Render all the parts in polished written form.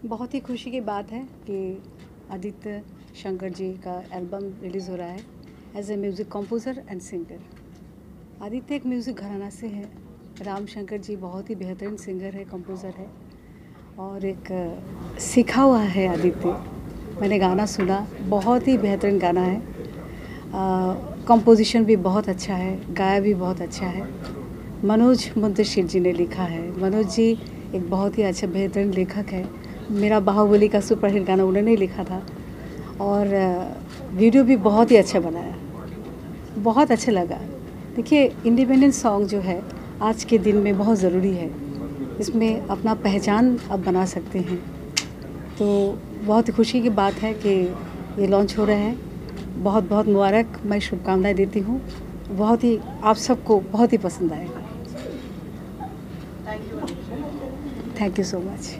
बहुत ही खुशी की बात है कि आदित्य शंकर जी का एल्बम रिलीज़ हो रहा है as a music composer and singer. Aditya एक म्यूज़िक घराना से है। राम शंकर जी बहुत ही बेहतरीन सिंगर है, कंपोज़र है और एक सीखा हुआ है आदित्य। मैंने गाना सुना, बहुत ही बेहतरीन गाना है। कंपोजिशन भी बहुत अच्छा है, गाया भी बहुत अच्छा है। मनोज मुंतशिर जी ने लिखा है। मनोज जी एक बहुत ही अच्छा बेहतरीन लेखक है। मेरा बाहुबली का सुपरहिट गाना उन्होंने ही लिखा था और वीडियो भी बहुत ही अच्छा बनाया, बहुत अच्छा लगा। देखिए, इंडिपेंडेंट सॉन्ग जो है आज के दिन में बहुत ज़रूरी है। इसमें अपना पहचान आप बना सकते हैं, तो बहुत खुशी की बात है कि ये लॉन्च हो रहे हैं। बहुत बहुत मुबारक, मैं शुभकामनाएं देती हूँ। बहुत ही आप सबको बहुत ही पसंद आएगा। Thank you so much.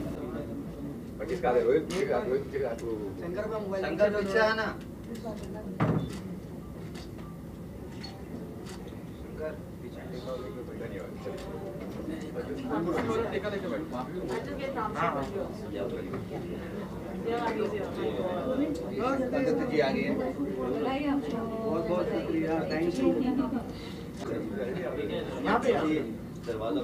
जी आ गई है। बहुत बहुत शुक्रिया, थैंक यू। यहाँ पे दरवाजा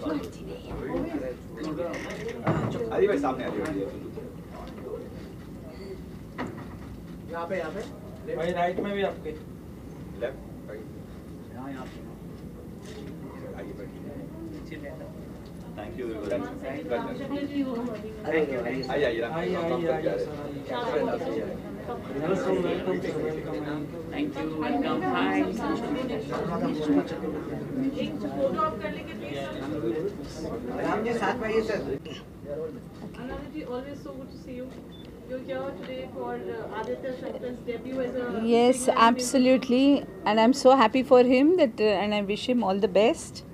आदि भाई सामने आ जाइए। यहाँ पे भाई राइट में भी आपके लेफ्ट राइट यहाँ पे आइए बैठिए। Thank you Thank you. Welcome. Hi. Ram ji साथ में आइए sir. Anand ji, always so good to see you. You're here today for Aditya Shankar's debut as a Yes, singer and absolutely, and I'm so happy for him that and I wish him all the best.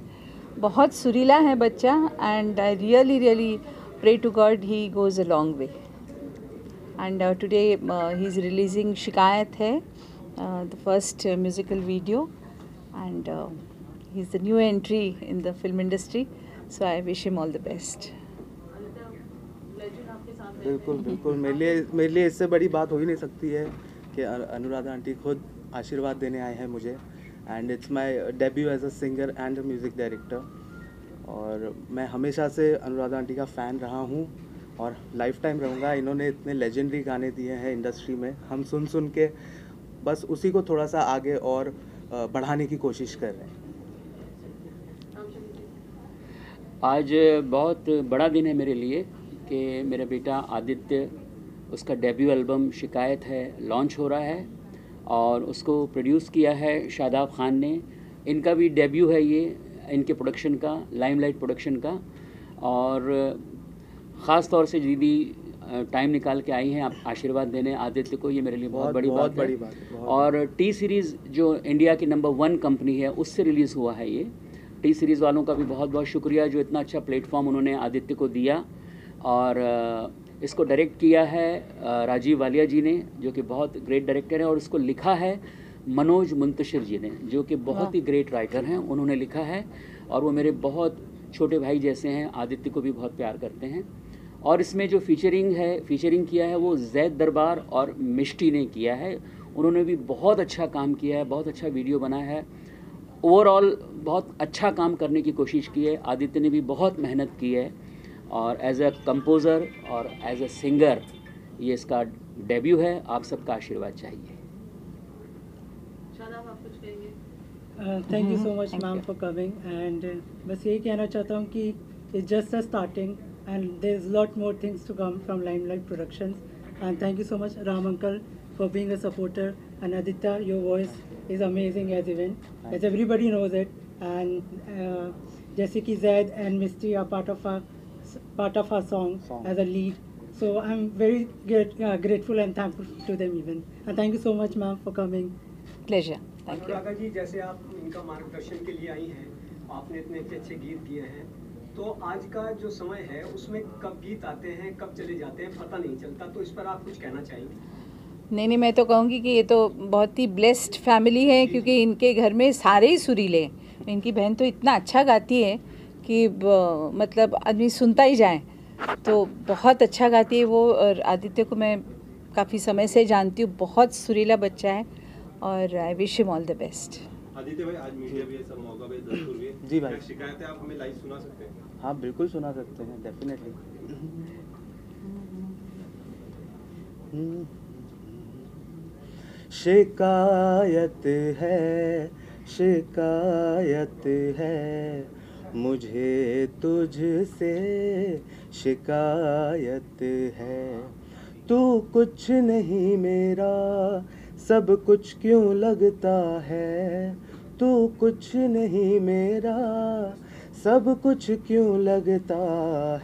बहुत सुरीला है बच्चा and I really pray to God he goes a long way. And today he's releasing शिकायत है, the first musical video, and he's the new entry in the film industry, so I wish him all the best. legend आपके साथ है। बिल्कुल बिल्कुल, मेरे लिए इससे बड़ी बात हो ही नहीं सकती है कि अनुराधा आंटी खुद आशीर्वाद देने आए हैं मुझे। And it's my debut as a singer and a music director. और मैं हमेशा से अनुराधा आंटी का फ़ैन रहा हूँ और लाइफ टाइम रहूँगा। इन्होंने इतने लेजेंडरी गाने दिए हैं इंडस्ट्री में, हम सुन के बस उसी को थोड़ा सा आगे और बढ़ाने की कोशिश कर रहे हैं। आज बहुत बड़ा दिन है मेरे लिए कि मेरा बेटा आदित्य, उसका डेब्यू एल्बम शिकायत है लॉन्च हो रहा है और उसको प्रोड्यूस किया है शादाब खान ने। इनका भी डेब्यू है ये, इनके प्रोडक्शन का, लाइमलाइट प्रोडक्शन का। और ख़ास तौर से दीदी टाइम निकाल के आई हैं आप आशीर्वाद देने आदित्य को, ये मेरे लिए बहुत बड़ी बात है। और टी सीरीज़ जो इंडिया की नंबर 1 कंपनी है उससे रिलीज़ हुआ है ये। टी सीरीज़ वालों का भी बहुत बहुत शुक्रिया जो इतना अच्छा प्लेटफॉर्म उन्होंने आदित्य को दिया। और इसको डायरेक्ट किया है राजीव वालिया जी ने, जो कि बहुत ग्रेट डायरेक्टर हैं, और इसको लिखा है मनोज मुंतशिर जी ने, जो कि बहुत ही ग्रेट राइटर हैं। उन्होंने लिखा है और वो मेरे बहुत छोटे भाई जैसे हैं, आदित्य को भी बहुत प्यार करते हैं। और इसमें जो फीचरिंग किया है वो जैद दरबार और मिष्टी ने किया है। उन्होंने भी बहुत अच्छा काम किया है, बहुत अच्छा वीडियो बनाया है। ओवरऑल बहुत अच्छा काम करने की कोशिश की है। आदित्य ने भी बहुत मेहनत की है और एज अ कंपोज़र और एज अ सिंगर ये इसका डेब्यू है। आप सबका आशीर्वाद चाहिए। शादाब, आप कुछ कहेंगे? Thank you so much ma'am for coming. And बस यही कहना चाहता हूँ कि it's just a starting and there is lot more things to come from Limelight Productions. And thank you so much Ram uncle for being a supporter. And Aditya, your voice is amazing as everybody knows it, and जैसे कि Zaid and Misty are part of our song as a lead, so I'm very grateful and thankful to them even, and thank you so much ma'am for coming. Pleasure. Thank you. Anuradha जी, जैसे आप इनका मार्गदर्शन के लिए आई हैं, आपने इतने अच्छे गीत दिए हैं, तो आज का जो समय है उसमें कब गीत आते हैं कब चले जाते हैं पता नहीं चलता, तो इस पर आप कुछ कहना चाहेंगे? नहीं, मैं तो कहूँगी कि ये तो बहुत ही ब्लेस्ड फैमिली है, क्योंकि इनके घर में सारे ही सुरीले हैं। इनकी बहन तो इतना अच्छा गाती है कि मतलब आदमी सुनता ही जाए। तो बहुत अच्छा गाती है वो, और आदित्य को मैं काफ़ी समय से जानती हूँ, बहुत सुरीला बच्चा है और I wish him all the best. Aditya भाई, आज मीडिया भी है, सब मौका पे दस्तूर भी है। जी भाई। शिकायतें आप हमें लाइव सुना सकते हैं? हाँ बिल्कुल सुना सकते हैं, डेफिनेटली। शिकायत है, शिकायत है, मुझे तुझसे शिकायत है। तू कुछ नहीं मेरा, सब कुछ क्यों लगता है। तू कुछ नहीं मेरा, सब कुछ क्यों लगता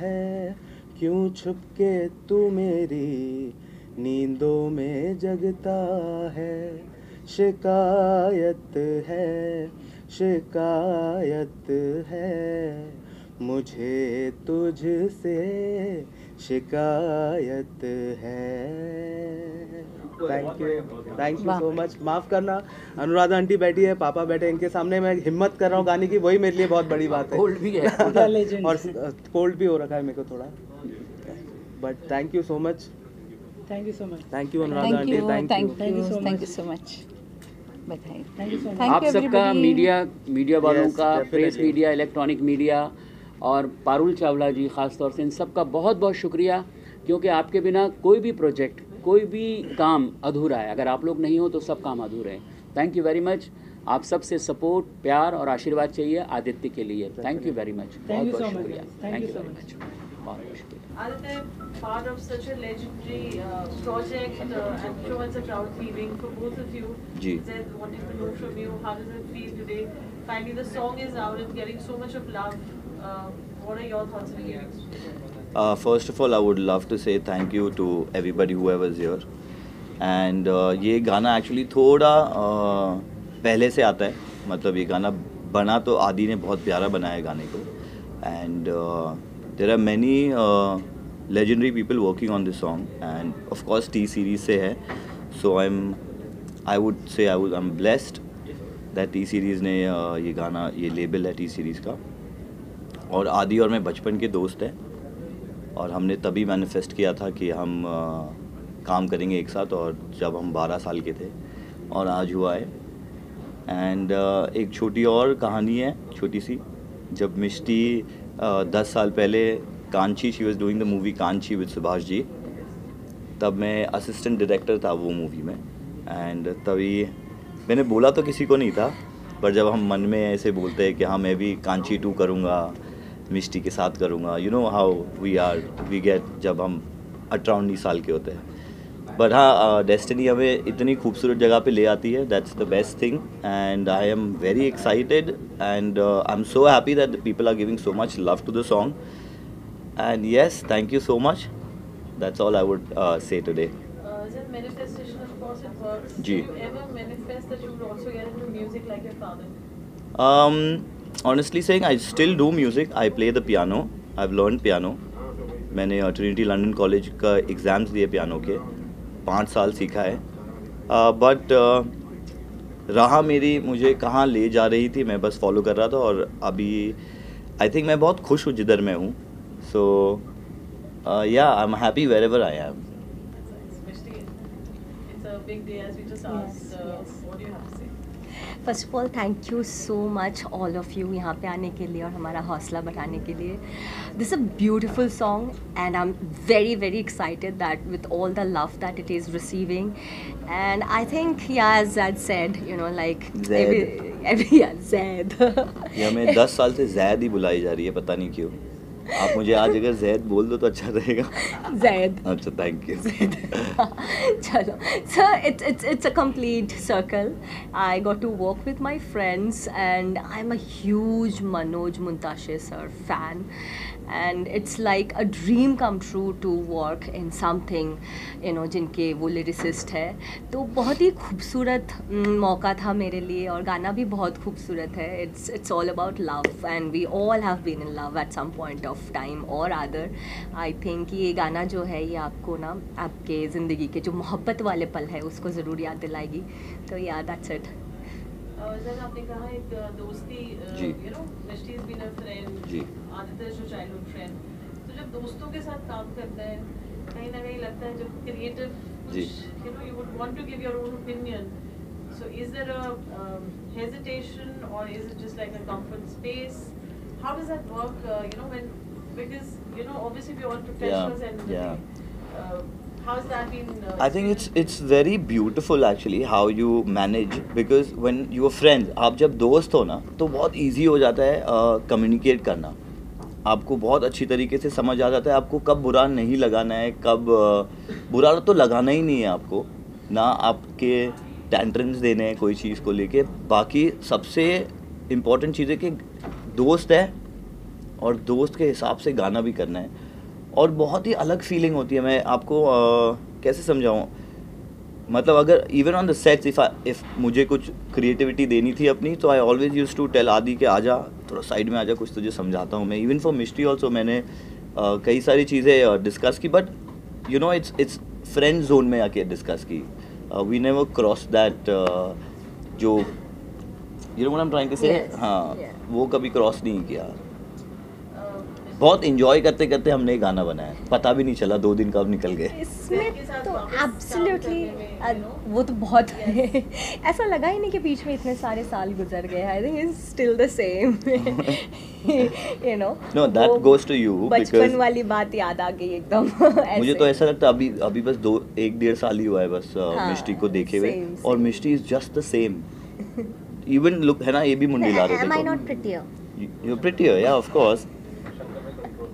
है। क्यों छुपके तू मेरी नींदों में जगता है। शिकायत है, शिकायत है, मुझे तुझसे शिकायत है। Thank you so much. माफ़ करना, अनुराधा आंटी बैठी है, पापा बैठे, इनके सामने मैं हिम्मत कर रहा हूँ गाने की, वही मेरे लिए बहुत बड़ी बात है। कोल्ड भी है और कोल्ड भी हो रखा है मेरे को थोड़ा, but thank you so much. Thank you so much. Thank you Anuradha aunty, thank you so much. बधाई। Thank you so much. आप सबका, मीडिया वालों Yes, का, press definitely. Media, electronic media और पारुल चावला जी ख़ास तौर से, इन सब का बहुत बहुत शुक्रिया, क्योंकि आपके बिना कोई भी प्रोजेक्ट, कोई भी काम अधूरा है। अगर आप लोग नहीं हो तो सब काम अधूरे हैं। Thank you very much. आप सबसे सपोर्ट, प्यार और आशीर्वाद चाहिए आदित्य के लिए। थैंक यू वेरी मच, बहुत you बहुत so much. शुक्रिया। Thank you so very much. Much, बहुत बहुत शुक्रिया। Aditya, part of such a legendary project, I'm sure it's a proud feeling for both of you. Ji. Zed, wanted to know from you, how does it feel today? Finally, the song is out and getting so much of love. What are your thoughts and feelings? First of all, I would love to say thank you to everybody whoever is here. And ये गाना actually थोड़ा पहले से आता है, मतलब ये गाना बना तो आदि ने बहुत प्यारा बनाया गाने को। And there are many legendary people working on this song, and of course T series से है, so I would say I'm blessed that T series ने ये गाना, ये लेबल है T series का, और आदि और मैं बचपन के दोस्त हैं और हमने तभी मैनिफेस्ट किया था कि हम काम करेंगे एक साथ, और जब हम 12 साल के थे, और आज हुआ है। एंड एक छोटी और कहानी है, छोटी सी, जब मिष्टी 10 साल पहले Kanchi, she was doing the movie Kanchi with Subhash ji, तब मैं असिस्टेंट डायरेक्टर था वो मूवी में। एंड तभी मैंने बोला तो किसी को नहीं था, पर जब हम मन में ऐसे बोलते हैं कि हाँ मैं भी कांची 2 करूँगा, मिष्टी के साथ करूँगा, you know how we get जब हम 18-19 साल के होते हैं। बट हाँ, डेस्टिनी हमें इतनी खूबसूरत जगह पे ले आती है, that's the best thing, and I am very excited, and I am so happy that the people are giving so much love to the song, and yes, thank you so much, that's all I would say today. Zed, manifestation, of course, it works. जी। Did you ever manifest that you would also get into music like your father? Honestly saying, I still do music. I play the piano. I've learned piano. मैंने Trinity London college का exams दिए piano के, 5 साल सीखा है। But राह मेरी मुझे कहाँ ले जा रही थी, मैं बस फॉलो कर रहा था, और अभी आई थिंक मैं बहुत खुश हूँ जिधर मैं हूँ। So yeah, I am happy wherever I am. It's a big day, as we just asked. What do you have to say? First of all thank you so much all of you यहाँ पे आने के लिए और हमारा हौसला बढ़ाने के लिए। This a beautiful song and I am very very excited that with all the love that it is receiving, and I think yeah as that said, you know like every Zaid, ये हमें 10 साल से ज़ैद ही बुलाई जा रही है, पता नहीं क्यों। आप मुझे आज अगर ज़ैद बोल दो तो अच्छा रहेगा। ज़ैद, अच्छा, थैंक यू। चलो, so it's a complete circle. I got to work with my friends and I'm a huge Manoj Muntashe sir fan, and it's like a dream come true to work in something, you know, जिनके वो lyricist है, तो बहुत ही खूबसूरत मौका था मेरे लिए, और गाना भी बहुत खूबसूरत है। It's all about love and we all have been in love at some point of time or other. I think ये गाना जो है ये आपको ना आपके ज़िंदगी के जो मोहब्बत वाले पल है उसको ज़रूर याद दिलाएगी। तो या दैट्स इट। Zed, आपने कहा एक दोस्ती, जी। you know, Mishti has been a friend, ji. Aditya is your childhood friend. So जब दोस्तों के साथ काम करते हैं कहीं ना कहीं लगता है जब क्रिएटिव जी। you know you would want to give your own opinion, so is there a hesitation or is it just like a comfort space? How does that work, you know, when, because you know obviously we are all professionals and how's that been I think it's very beautiful actually how you manage, because when you are friends, आप जब दोस्त हो ना तो बहुत easy हो जाता है communicate करना, आपको बहुत अच्छी तरीके से समझ आ जाता है आपको कब बुरा नहीं लगाना है, कब बुरा तो लगाना ही नहीं है आपको, ना आपके टेंट्रम्स देने हैं कोई चीज़ को लेके। बाकी सबसे इम्पोर्टेंट चीज़ है कि दोस्त है और दोस्त के हिसाब से गाना भी करना है, और बहुत ही अलग फीलिंग होती है। मैं आपको कैसे समझाऊँ, मतलब अगर even on the sets if मुझे कुछ क्रिएटिविटी देनी थी अपनी, तो I always use to tell Adi के आजा थोड़ा साइड में आजा, कुछ तुझे समझाता हूँ मैं। इवन फॉर मिस्ट्री ऑल्सो मैंने कई सारी चीज़ें डिस्कस की, but you know it's friend zone में आके डिस्कस की। वी नेवर क्रॉस दैट जो you know what I am trying to say, हाँ वो कभी क्रॉस नहीं किया। बहुत इंजॉय करते करते हमने ये गाना बनाया, पता भी नहीं चला 2 दिन कब निकल गए। इसमें तो एब्सोल्युटली वो तो बहुत ऐसा लगा ही नहीं कि बीच में इतने सारे साल गुजर गए। I think it's still the same, you know. No that goes to you, बचपन वाली बात याद आ गई एकदम। मुझे तो ऐसा लगता है अभी बस 1-1.5 साल ही हुआ है बस मिस्टी को देखे हुए, और Mishti is just the same. Even look है ना, ये भी मुंडी ला रहे थे। Am I not prettier? You're prettier, yeah, of course.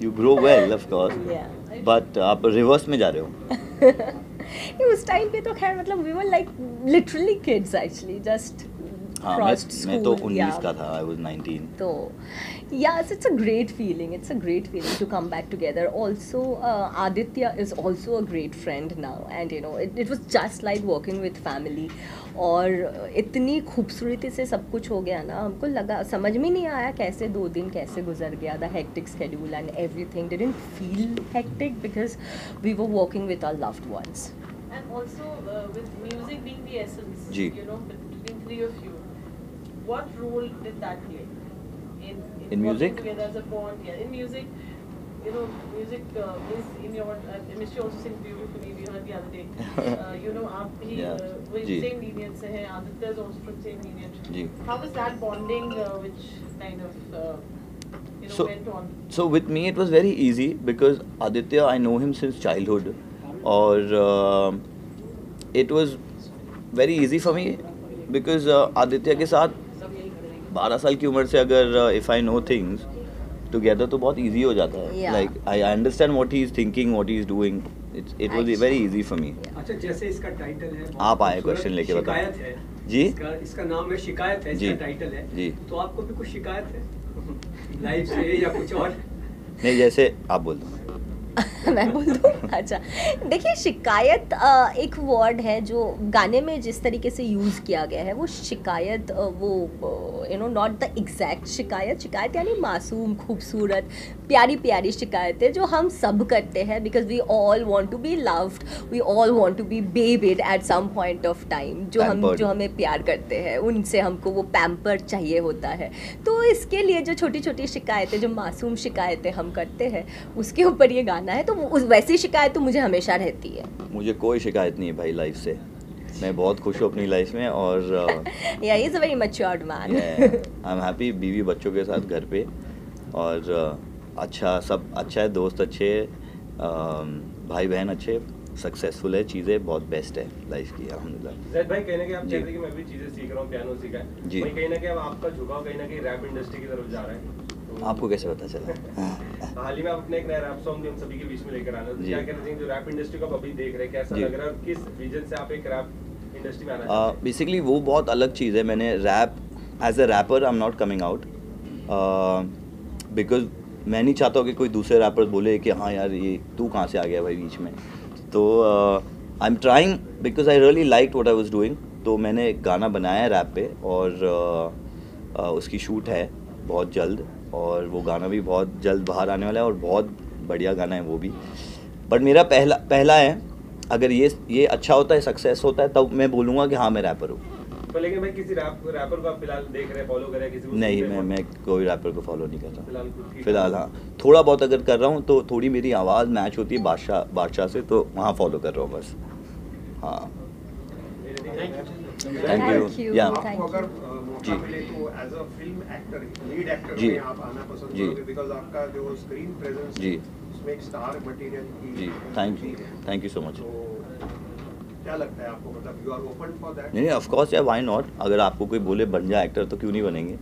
You grow well, of course. Yeah. But आप रिवर्स में जा रहे हो। उस टाइम पे तो खैर मतलब we were like literally kids actually, just हाँ, crossed school. मैं तो 19 का था, I was 19. तो yes, it's a great feeling. It's a great feeling to come back together. Also, Aditya is also a great friend now, and you know it was just like working with family. और इतनी खूबसूरती से सब कुछ हो गया ना, हमको लगा समझ में नहीं आया कैसे 2 दिन कैसे गुजर गया। The hectic schedule and everything didn't feel hectic because we were working with our loved ones. And also with music being the essence, जी. you know, between three of you, what role did that play in In music? working together as a bond? Yeah, in music, you know, music is in your. Mr. also sings beautifully. We heard the other day. You know, आप भी जी. same lineage से हैं. Aditya is also from same lineage. Ji. How was that bonding, which kind of you know went on? So with me it was very easy because Aditya, I know him since childhood, और it was very easy for me because Aditya के साथ 12 साल की उम्र से अगर if I know things together तो बहुत easy हो जाता है। Yeah. Like I understand what he is thinking, what he is doing. It was very easy for me. अच्छा, जैसे इसका टाइटल है, आप आए क्वेश्चन लेके बताओ। शिकायत है जी। इसका नाम है शिकायत है, जी। इसका टाइटल है जी। तो आपको भी कुछ शिकायत है लाइफ से या कुछ और? नहीं, जैसे आप बोल दो। मैं बोल दूँ? अच्छा, देखिए शिकायत एक वर्ड है जो गाने में जिस तरीके से यूज़ किया गया है, वो शिकायत वो you know not the exact शिकायत। शिकायत यानी मासूम, खूबसूरत, प्यारी प्यारी शिकायतें जो हम सब करते हैं because we all want to be loved, we all want to be babied at some point of time. जो हमें प्यार करते हैं उनसे हमको वो पैम्पर चाहिए होता है। तो इसके लिए जो छोटी छोटी शिकायतें, जो मासूम शिकायतें हम करते हैं, उसके ऊपर ये गाना है। तो उस वैसी शिकायत तो मुझे हमेशा रहती है। मुझे कोई शिकायत नहीं है भाई लाइफ से, मैं बहुत खुश हूँ अपनी लाइफ में, और या he is a very matured man. I am happy बीवी बच्चों के साथ घर पे, और अच्छा सब अच्छा है, दोस्त अच्छे, भाई बहन अच्छे, सक्सेसफुल है, चीज़ें बहुत बेस्ट है लाइफ की अल्हम्दुलिल्लाह। ज़ैद भाई कहीं ना कहीं आप कहते हैं कि मैं भी चीज़ें सीख रहा हूँ, पियानो सीखा है जी। कहीं ना कहीं अब आपका झुकाव कहीं ना कहीं रैप इंडस्ट्री की तरफ जा रहा है। आपको कैसे पता चला? हाल ही में आप अपने एक नया रैप सॉन्ग भी हम सभी के बीच में लेकर आना, तो क्या कहना चाहिए जो रैप इंडस्ट्री को आप अभी देख रहे हैं, कैसा लग रहा है, किस रीजन से आप एक रैप इंडस्ट्री में आना चाहते हैं? बेसिकली वो बहुत अलग चीज़ है। मैंने rap as a rapper I am not coming out because मैं नहीं चाहता हूँ कि कोई दूसरे रैपर बोले कि हाँ यार ये तू कहाँ से आ गया भाई बीच में। तो आई am trying because I really like what I was doing. तो मैंने एक गाना बनाया है रैप पे, और उसकी शूट है बहुत जल्द, और वो गाना भी बहुत जल्द बाहर आने वाला है, और बहुत बढ़िया गाना है वो भी। बट मेरा पहला है, अगर ये अच्छा होता है, सक्सेस होता है, तब मैं बोलूँगा कि हाँ मैं रैपर हूँ। पर लेकिन भाई किसी रैपर को आप फिलहाल देख रहे हैं, फॉलो कर रहे हैं किसी को? नहीं, मैं कोई रैपर को फॉलो नहीं कर रहा फिलहाल फिलहाल। हाँ, थोड़ा बहुत अगर कर रहा हूँ तो थोड़ी मेरी आवाज़ मैच होती है बादशाह से, तो वहाँ फॉलो कर रहा हूँ बस। हाँ, थैंक यू। या अगर जी मिले तो as a film actor, lead actor जी में आप आना पसंद जी करोगे? बिकॉज आपका जो स्क्रीन प्रेजेंस जी उसमें एक स्टार मटेरियल की जी, थैंक यू सो मच। तो क्या लगता है आपको, मतलब you are open for that? नहीं, of course, yeah why not. अगर आपको कोई बोले बन जा एक्टर तो क्यों नहीं बनेंगे,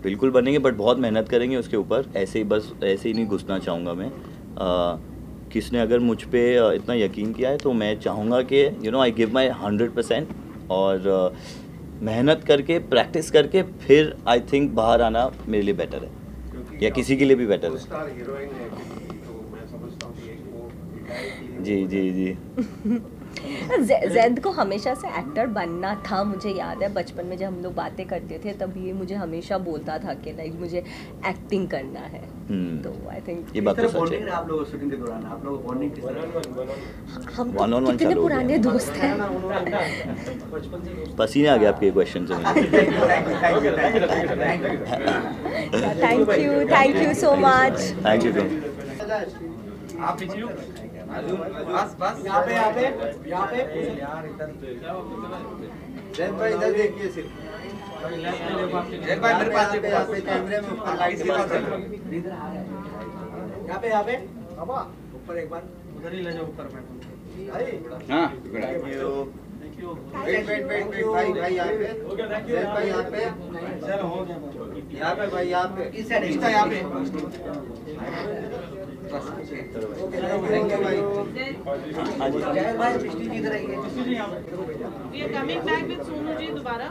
बिल्कुल बनेंगे, बट बहुत मेहनत करेंगे उसके ऊपर। ऐसे ही नहीं घुसना चाहूँगा मैं। किसने अगर मुझ पे इतना यकीन किया है तो मैं चाहूँगा कि आई गिव माई 100% और मेहनत करके प्रैक्टिस करके फिर आई थिंक बाहर आना मेरे लिए बेटर है, या किसी के लिए भी बेटर है। स्टार हीरोइन है, तो मैं समझता हूँ कि एक वो जी जी जी जैद को हमेशा से एक्टर बनना था। मुझे याद है बचपन में जब हम लोग बातें करते थे तब ये मुझे हमेशा बोलता था कि लाइक मुझे एक्टिंग करना है। तो आई थिंक ये बात तो सच है। आप लोग शूटिंग के दौरान आप लोग बॉन्डिंग किस तरह? हम One on one कितने चालू हो पुराने गया। दोस्त हैं। पसीने आ गए आपके क्वेश्चन से मुझे। Thank you so much. Thank you. आप बस यहाँ पे यार इधर जैन भाई इधर देखिए सिर्फ। जैन भाई मेरे पास यहाँ पे कैमरे में ऊपर लाइट के पास यहाँ पे ऊपर एक बार उधर ही ले जाओ ऊपर मैं। हाँ वेट भाई यहाँ पे जैन भाई यहाँ पे चलो हो गया यहाँ पे भाई यहाँ पे इस साइड यहाँ पे We are coming back with Sonu ji दोबारा।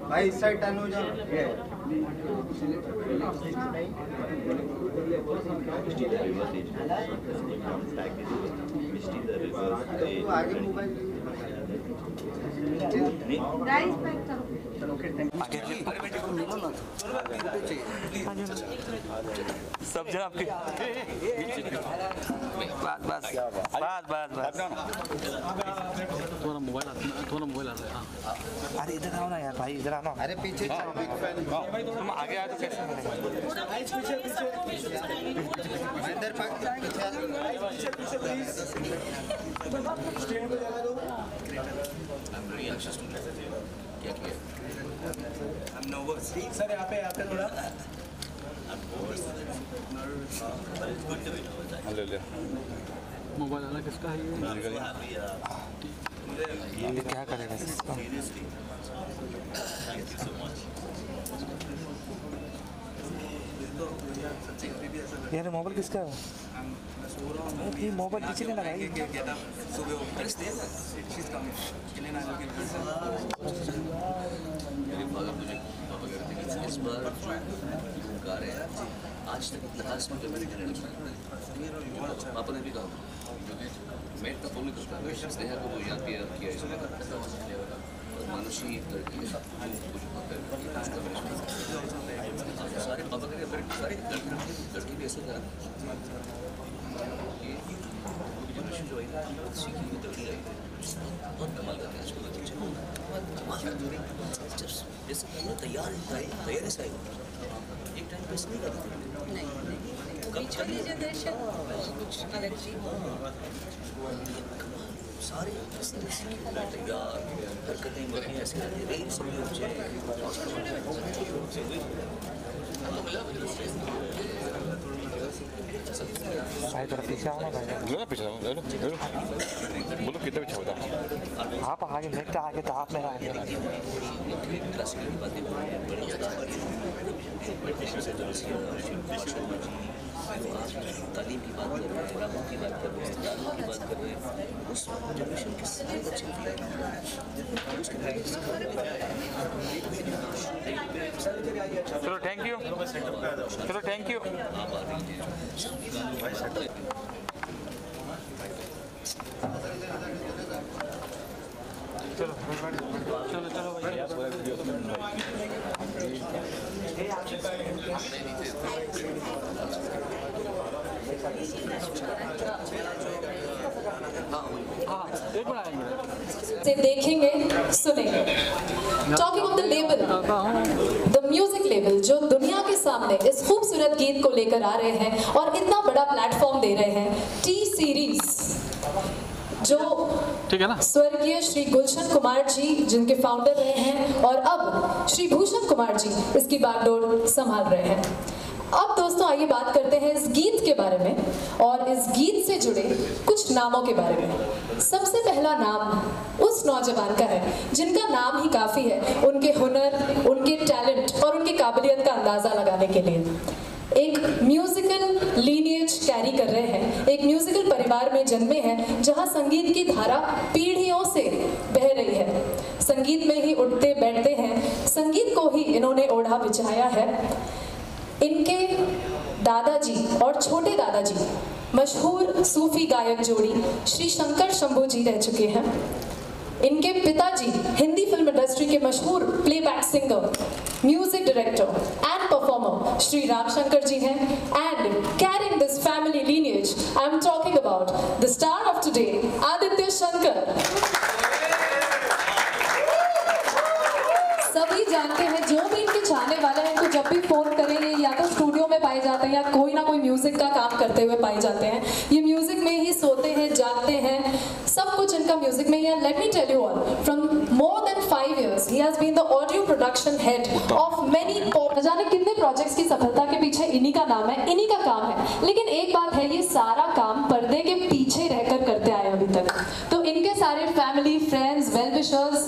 भाई इस साइड टर्न हो जाओ। आगे मोबाइल राइस पैक करो। सब जन आपके बस थोड़ा मोबाइल आता है। अरे इधर आओ ना यार भाई, इधर आओ ना। अरे पीछे तुम आगे आ तो कैसे महेंद्र सर यहाँ पे थोड़ा मोबाइल आना किसका है ये क्या करेगा इसका? यार मोबाइल किसका है? ये मोबाइल पीछे नहीं लगाई। इस बार गा रहे हैं आज तक इतना खास मुझे मैंने पापा ने भी कहा मैं इतना फोन नहीं करता, स्नेहा को याद किया इसने और मानुषी लड़की है सारे पापा के सारे लड़की भी ऐसे करा जनरेशन जो आई सीखी हुई लड़की आई बहुत कमाल करते हैं आजकल बच्चे जैसे तैयार ऐसा ही एक टाइम पे नहीं करता कभी छोटी जनरेशन अलग चीज सारे तैयार हरकतें मरनी ऐसे रेल सब भाई थोड़ा पीछे आओ ना भाई। लो पीछे आओ, लो बोलो कितना पीछे होता। आप आगे देखते आगे तो आप मेरा आगे तालीम की बात कर रहे हैं, ड्रामा की बात कर रहे हैं, तालीम की बात कर रहे हैं, उस जनरेशन के सारे बच्चे चलो थैंक यू, चलो थैंक यू। चलो चलो चलो भाई। से देखेंगे सुनेंगे। Talking of the level, the music level जो दुनिया के सामने इस खूबसूरत गीत को लेकर आ रहे हैं और इतना बड़ा प्लेटफॉर्म दे रहे हैं, टी सीरीज जो ठीक है ना, स्वर्गीय श्री गुलशन कुमार जी जिनके फाउंडर रहे हैं और अब श्री भूषण कुमार जी इसकी बागडोर संभाल रहे हैं। अब दोस्तों आइए बात करते हैं इस गीत के बारे में और इस गीत से जुड़े कुछ नामों के बारे में। सबसे पहला नाम उस नौजवान का है जिनका नाम ही काफ़ी है उनके हुनर, उनके टैलेंट और उनकी काबिलियत का अंदाज़ा लगाने के लिए। एक म्यूजिकल लीनिएज कैरी कर रहे हैं, एक म्यूजिकल परिवार में जन्मे हैं जहां संगीत की धारा पीढ़ियों से बह रही है। संगीत में ही उठते बैठते हैं, संगीत को ही इन्होंने ओढ़ा बिछाया है। इनके दादाजी और छोटे दादाजी मशहूर सूफी गायक जोड़ी श्री शंकर शंभू जी रह चुके हैं। इनके पिताजी हिंदी फिल्म इंडस्ट्री के मशहूर playback singer, music director and performer Shri Ram Shankar ji हैं। And carrying this family lineage I am talking about the star of today, Aditya Shankar. सभी जानते हैं, जो भी इनके चाहने वाले हैं, तो जब भी फोन करें या तो स्टूडियो में पाए जाते हैं या कोई ना कोई म्यूजिक का काम करते हुए पाए जाते हैं। ये म्यूजिक में ही सोते हैं, जागते हैं, सब कुछ इनका म्यूजिक में ही है। Let me tell you all, from more than 5 years he has been the audio production head of many. न जाने कितने प्रोजेक्ट्स की सफलता के पीछे इन्हीं का नाम है, इन्हीं का काम है। लेकिन एक बात है, ये सारा काम पर्दे के पीछे रहकर करते आए अभी तक। तो इनके सारे family, friends, well wishers,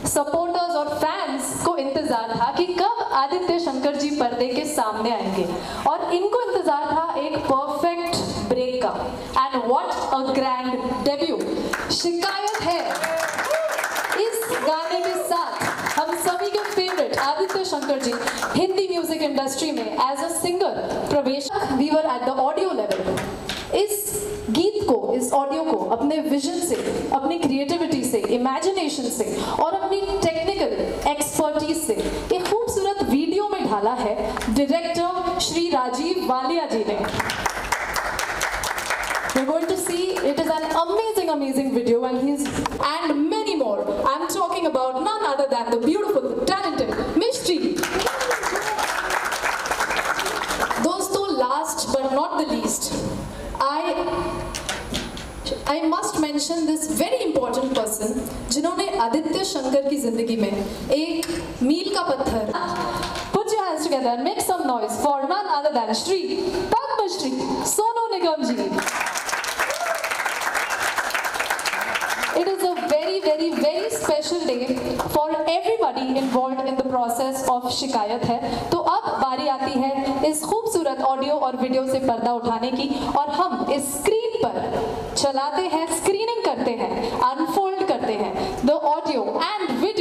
supporters और फैंस को इंतजार था कि कब आदित्य शंकर जी पर्दे के सामने आएंगे, और इनको इंतजार था एक परफेक्ट ब्रेक का। And what a grand debut शिकायत है। इस गाने के साथ हम सभी के favourite Aditya Shankar ji Hindi music industry में एज अ सिंगर प्रवेश। We were at the audio level. इस गीत को, इस ऑडियो को अपने विजन से, अपनी क्रिएटिविटी से, इमेजिनेशन से और अपनी टेक्निकल एक्सपर्टीज से एक खूबसूरत वीडियो में ढाला है डायरेक्टर श्री राजीव वालिया जी ने। We're going to see it is an amazing video and many more. I'm talking about none other than the beautiful, talented Mishti. दोस्तों, last but not the least, I must mention this very important person जिन्होंने आदित्य शंकर की जिंदगी में एक मील का पत्थर। Put your hands together and make some noise for none other than Shri Padmashri Sonu Nigam ji. It is a very special day for everybody involved in the process of शिकायत है। तो अब बारी आती है इस खूबसूरत ऑडियो और वीडियो से पर्दा उठाने की, और हम इस स्क्रीन पर चलाते हैं, स्क्रीनिंग करते हैं, अनफोल्ड करते हैं द ऑडियो एंड वीडियो